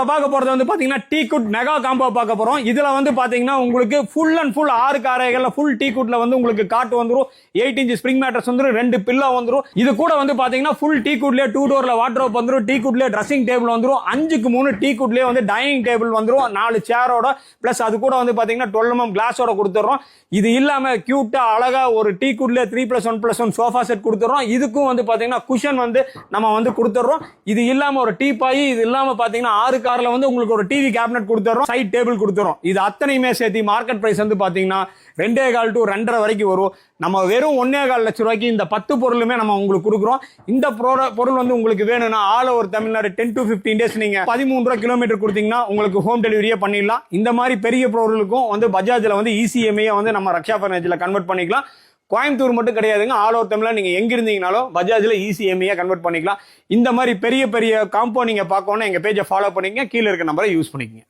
பார்க்க போறது வந்து பாத்தீங்கன்னா டீ குட் மெகா காம்போ பார்க்க போறோம். இதுல வந்து பாத்தீங்கன்னா உங்களுக்கு ஃபுல் அண்ட் ஃபுல் 6 காரைகள்ல ஃபுல் டீ குட்ல வந்து உங்களுக்கு காட் வந்துரும், 8 இன்ச் ஸ்ப்ரிங் மேட்ரஸ் வந்துரும், 2 பில்லோ வந்துரும். இது கூட வந்து பாத்தீங்கன்னா ஃபுல் டீ குட்லயே 2 டோர்ல வார்ட்ரோப் வந்துரும், டீ குட்லயே ட்ரெஸ்ஸிங் டேபிள் வந்துரும், 5க்கு 3 டீ குட்லயே வந்து டைனிங் டேபிள் வந்துரும், 4 சேரோட பிளஸ் அது கூட வந்து பாத்தீங்கன்னா 12 mm கிளாஸோட கொடுத்துறோம். இது இல்லாம கியூட்டா அழகா ஒரு டீ குட்லயே 3+1+1 சோஃபா செட் கொடுத்துறோம். இதுக்கும் வந்து பாத்தீங்கன்னா குஷன் வந்து நம்ம வந்து கொடுத்துறோம். இது இல்லாம ஒரு டீ பாய், இது இல்லாம பாத்தீங்கன்னா 6 கார்ல வந்து உங்களுக்கு ஒரு டிவி கேபினட் கொடுத்துறோம், சைட் டேபிள் கொடுத்துறோம். இது அத்தனையுமே சேர்த்து மார்க்கெட் பிரைஸ் வந்து பாத்தீங்கன்னா 2.25 to 2.5 வரைக்கும் வரும். நம்ம வெறும் 1.25 லட்சம் ரூபாய்க்கு இந்த 10 பொருளுமே நம்ம உங்களுக்கு கொடுக்குறோம். இந்த பொருள் வந்து உங்களுக்கு வேணும்னா all over Tamil Nadu 10 to 15 days நீங்க 13 ரூபாய் கிலோமீட்டர் கொடுத்தீங்கன்னா உங்களுக்கு ஹோம் டெலிவரியே பண்ணிடலாம். இந்த மாதிரி பெரிய பொருளுக்கும் வந்து பஜாஜ்ல வந்து ECMஐ வந்து நம்ம ரக்ஷா ஃபர்னிச்சர்ல கன்வெர்ட் பண்ணிக்கலாம். கோயம்புத்தூர் மட்டும் கிடையாதுங்க, ஆல் ஓவர் தமிழ்ல நீங்க எங்க இருந்தீங்கனாலும் பஜாஜ்ல ECMஐ கன்வெர்ட் பண்ணிக்கலாம். இந்த மாதிரி பெரிய பெரிய காம்போ நீங்க பார்க்கணும்னா எங்க பேஜை ஃபாலோ பண்ணிக்கங்க, கீழே இருக்க நம்பரை யூஸ் பண்ணிக்கங்க.